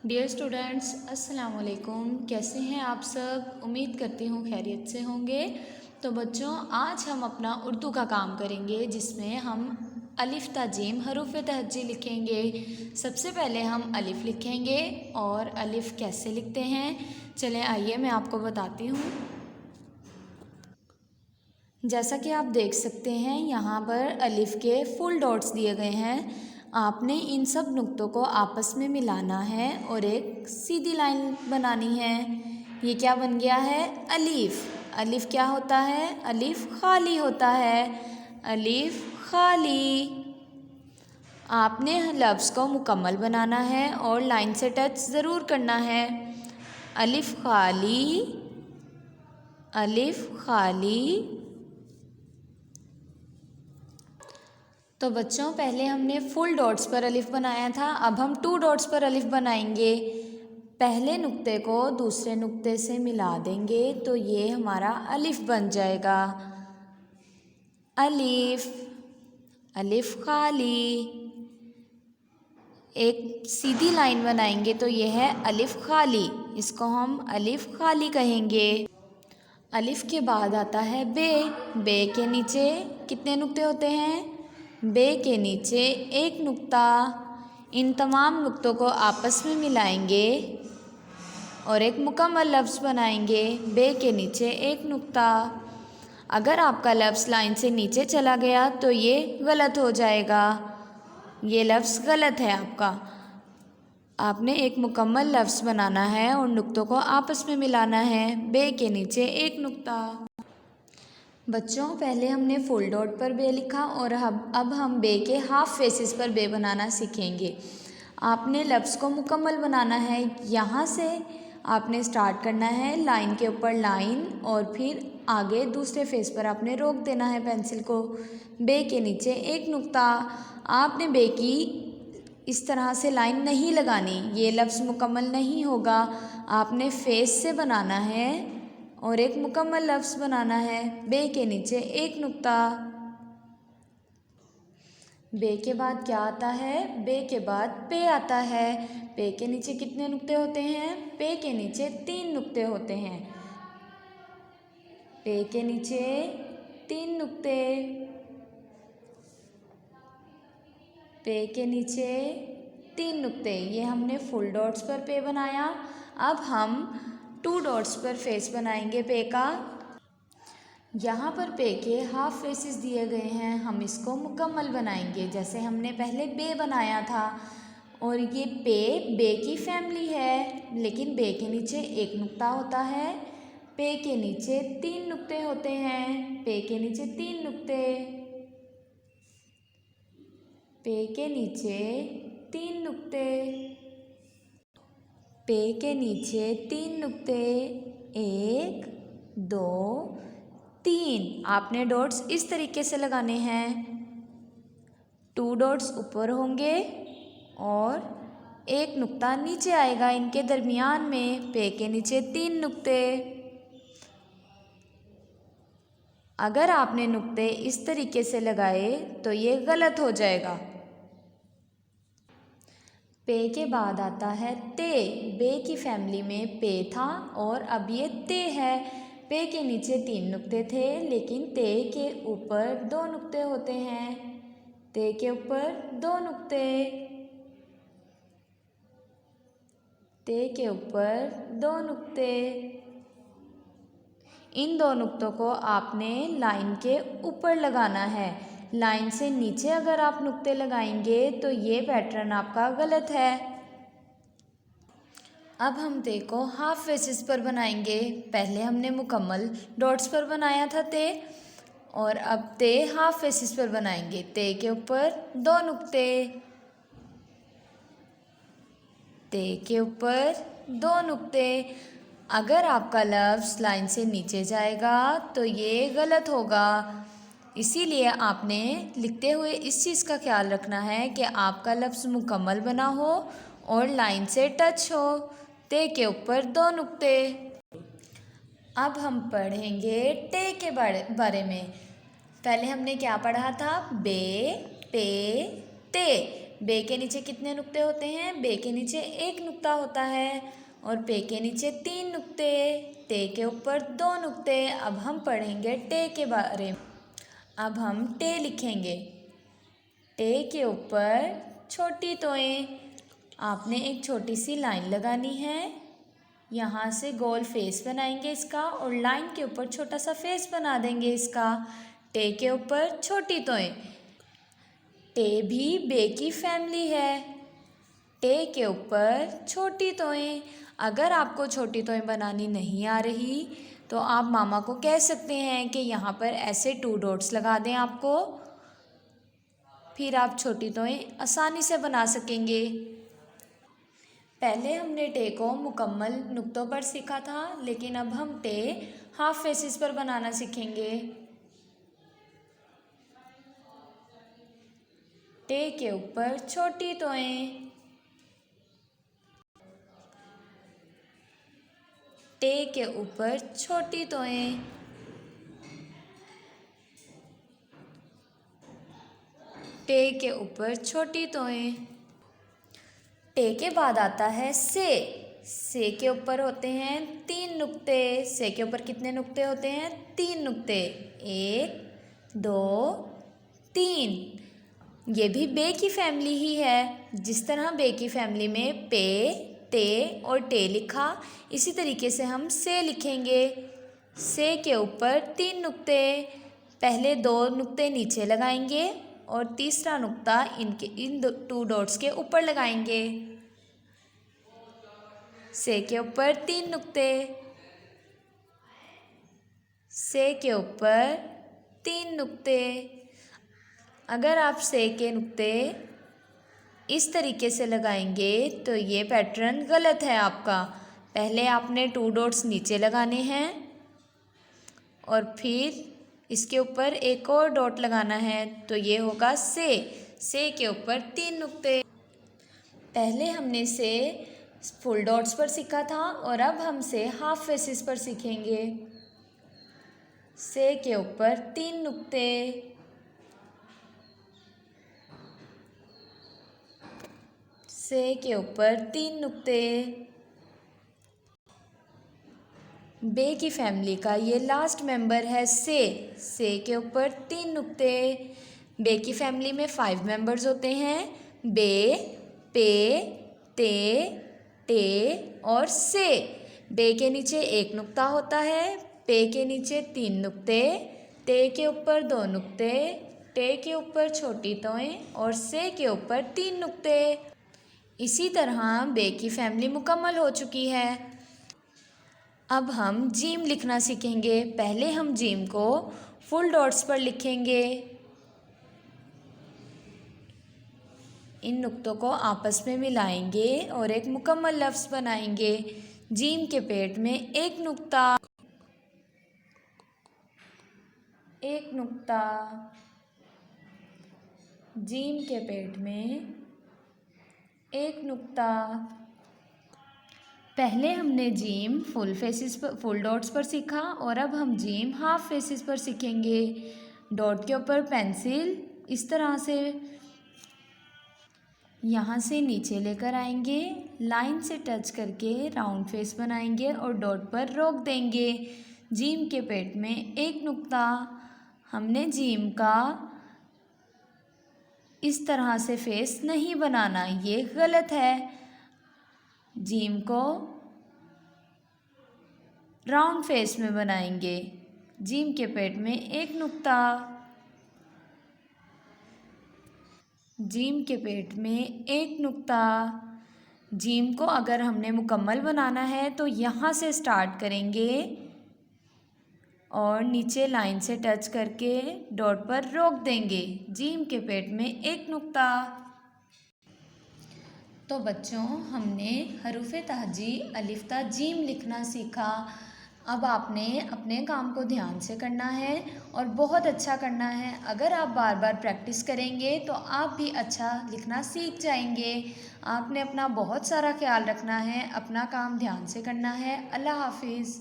Dear students, अस्सलाम वालेकुम। कैसे हैं आप सब? उम्मीद करती हूँ खैरियत से होंगे। तो बच्चों, आज हम अपना उर्दू का काम करेंगे जिसमें हम अलिफ ता जीम हरूफ तहज्जी लिखेंगे। सबसे पहले हम अलिफ लिखेंगे और अलिफ कैसे लिखते हैं चलें आइए मैं आपको बताती हूँ। जैसा कि आप देख सकते हैं यहाँ पर अलिफ के फुल डॉट्स दिए गए हैं। आपने इन सब नुक्तों को आपस में मिलाना है और एक सीधी लाइन बनानी है। ये क्या बन गया है? अलिफ। अलिफ क्या होता है? अलिफ खाली होता है। अलिफ खाली। आपने लफ्ज़ को मुकम्मल बनाना है और लाइन से टच ज़रूर करना है। अलिफ खाली, अलिफ खाली। तो बच्चों, पहले हमने फुल डॉट्स पर अलिफ बनाया था, अब हम 2 डॉट्स पर अलिफ बनाएंगे। पहले नुक्ते को दूसरे नुक्ते से मिला देंगे तो ये हमारा अलिफ बन जाएगा। अलिफ, अलिफ खाली। एक सीधी लाइन बनाएंगे तो ये है अलिफ खाली, इसको हम अलिफ खाली कहेंगे। अलिफ के बाद आता है बे। बे के नीचे कितने नुक्ते होते हैं? बे के नीचे एक नुक्ता। इन तमाम नुक्तों को आपस में मिलाएंगे और एक मुकम्मल लफ्ज़ बनाएंगे। बे के नीचे एक नुक्ता। अगर आपका लफ्ज़ लाइन से नीचे चला गया तो ये गलत हो जाएगा, ये लफ्ज़ गलत है आपका। आपने एक मुकम्मल लफ्ज़ बनाना है और नुक्तों को आपस में मिलाना है। बे के नीचे एक नुक्ता। बच्चों, पहले हमने फुल डॉट पर बे लिखा और अब हम बे के हाफ फेसेस पर बे बनाना सीखेंगे। आपने लफ्ज़ को मुकम्मल बनाना है। यहाँ से आपने स्टार्ट करना है, लाइन के ऊपर लाइन और फिर आगे दूसरे फेस पर आपने रोक देना है पेंसिल को। बे के नीचे एक नुक्ता। आपने बे की इस तरह से लाइन नहीं लगानी, ये लफ्ज़ मुकम्मल नहीं होगा। आपने फेस से बनाना है और एक मुकम्मल लफ्ज़ बनाना है। बे के नीचे एक नुक्ता। बे के बाद क्या आता है? बे के बाद पे आता है। पे के नीचे कितने नुक्ते होते हैं? पे के नीचे 3 नुक्ते होते हैं। पे के नीचे 3 नुक्ते। पे के नीचे 3 नुक्ते। ये हमने फुल डॉट्स पर पे बनाया। अब हम 2 डॉट्स पर फेस बनाएंगे पे का। यहाँ पर पे के हाफ फेसेस दिए गए हैं, हम इसको मुकम्मल बनाएंगे जैसे हमने पहले बे बनाया था। और ये बे की फैमिली है, लेकिन बे के नीचे एक नुक्ता होता है। पे के नीचे 3 नुक्ते होते हैं। पे के नीचे 3 नुक्ते। पे के नीचे 3 नुक्ते। पे के नीचे 3 नुक्ते। 1 2 3। आपने डॉट्स इस तरीके से लगाने हैं। 2 डॉट्स ऊपर होंगे और एक नुक्ता नीचे आएगा इनके दरमियान में। पे के नीचे 3 नुक्ते। अगर आपने नुक्ते इस तरीके से लगाए तो ये गलत हो जाएगा। पे के बाद आता है ते। बे की फैमिली में पे था और अब ये ते है। पे के नीचे 3 नुक्ते थे, लेकिन ते के ऊपर 2 नुक्ते होते हैं। ते के ऊपर 2 नुक्ते। ते के ऊपर 2 नुक्ते। इन 2 नुक्तों को आपने लाइन के ऊपर लगाना है। लाइन से नीचे अगर आप नुक्ते लगाएंगे तो ये पैटर्न आपका गलत है। अब हम ते को हाफ फेसेस पर बनाएंगे। पहले हमने मुकम्मल डॉट्स पर बनाया था ते, और अब ते हाफ फेसेस पर बनाएंगे। ते के ऊपर 2 नुक्ते। ते के ऊपर 2 नुक्ते। अगर आपका लफ्ज़ लाइन से नीचे जाएगा तो ये गलत होगा। इसीलिए आपने लिखते हुए इस चीज़ का ख्याल रखना है कि आपका लफ्ज़ मुकम्मल बना हो और लाइन से टच हो। ते के ऊपर 2 नुक्ते। अब हम पढ़ेंगे टे के बारे में। पहले हमने क्या पढ़ा था? बे, पे, ते। बे के नीचे कितने नुक्ते होते हैं? बे के नीचे एक नुक्ता होता है और पे के नीचे 3 नुक्ते, ते के ऊपर 2 नुक्ते। अब हम पढ़ेंगे टे के बारे में। अब हम टे लिखेंगे। टे के ऊपर छोटी तोएं। आपने एक छोटी सी लाइन लगानी है, यहाँ से गोल फेस बनाएंगे इसका और लाइन के ऊपर छोटा सा फेस बना देंगे इसका। टे के ऊपर छोटी तोएं। टे भी बे की फैमिली है। टे के ऊपर छोटी तोएं। अगर आपको छोटी तोएं बनानी नहीं आ रही तो आप मामा को कह सकते हैं कि यहाँ पर ऐसे 2 डॉट्स लगा दें आपको, फिर आप छोटी तोएं आसानी से बना सकेंगे। पहले हमने टे को मुकम्मल नुक्तों पर सीखा था, लेकिन अब हम टे हाफ फेसेस पर बनाना सीखेंगे। टे के ऊपर छोटी तोएं। टे के ऊपर छोटी तोएं। टे के ऊपर छोटी तोएं। टे के बाद आता है से। से के ऊपर होते हैं 3 नुक्ते। से के ऊपर कितने नुक्ते होते हैं? 3 नुक्ते। 1 2 3। ये भी बे की फैमिली ही है। जिस तरह बे की फैमिली में पे, ते और टे लिखा, इसी तरीके से हम से लिखेंगे। से के ऊपर 3 नुक्ते। पहले 2 नुक्ते नीचे लगाएंगे और तीसरा नुक्ता इन 2 डॉट्स के ऊपर लगाएंगे। से के ऊपर 3 नुक्ते। से के ऊपर 3 नुक्ते। अगर आप से के नुक्ते इस तरीके से लगाएंगे तो ये पैटर्न गलत है आपका। पहले आपने 2 डॉट्स नीचे लगाने हैं और फिर इसके ऊपर एक और डॉट लगाना है, तो ये होगा से। से के ऊपर 3 नुक्ते। पहले हमने से फुल डॉट्स पर सीखा था और अब हम से हाफ फेसेस पर सीखेंगे। से के ऊपर 3 नुक्ते। से के ऊपर 3 नुक्ते। बे की फैमिली का ये लास्ट मेंबर है से। से के ऊपर 3 नुक्ते। बे की फैमिली में 5 मेंबर्स होते हैं, बे, पे, ते, टे और से। बे के नीचे 1 नुक्ता होता है, पे के नीचे 3 नुक्ते, ते के ऊपर 2 नुक्ते, टे के ऊपर छोटी तोएं और से के ऊपर 3 नुक्ते। इसी तरह बे की फैमिली मुकम्मल हो चुकी है। अब हम जीम लिखना सीखेंगे। पहले हम जीम को फुल डॉट्स पर लिखेंगे। इन नुक्तों को आपस में मिलाएंगे और एक मुकम्मल लफ्ज़ बनाएंगे। जीम के पेट में 1 नुक्ता। 1 नुक्ता। जीम के पेट में 1 नुक्ता। पहले हमने जीम फुल डॉट्स पर सीखा और अब हम जीम हाफ फेसेस पर सीखेंगे। डॉट के ऊपर पेंसिल इस तरह से यहाँ से नीचे लेकर आएंगे, लाइन से टच करके राउंड फेस बनाएंगे और डॉट पर रोक देंगे। जीम के पेट में 1 नुक्ता। हमने जीम का इस तरह से फेस नहीं बनाना, ये गलत है। जीम को राउंड फेस में बनाएंगे। जीम के पेट में 1 नुक्ता। जीम के पेट में 1 नुक्ता। जीम को अगर हमने मुकम्मल बनाना है तो यहाँ से स्टार्ट करेंगे और नीचे लाइन से टच करके डॉट पर रोक देंगे। जीम के पेट में 1 नुक्ता। तो बच्चों, हमने हरूफ तहजी अलिफ ता जीम लिखना सीखा। अब आपने अपने काम को ध्यान से करना है और बहुत अच्छा करना है। अगर आप बार बार प्रैक्टिस करेंगे तो आप भी अच्छा लिखना सीख जाएंगे। आपने अपना बहुत सारा ख्याल रखना है, अपना काम ध्यान से करना है। अल्लाह हाफिज़।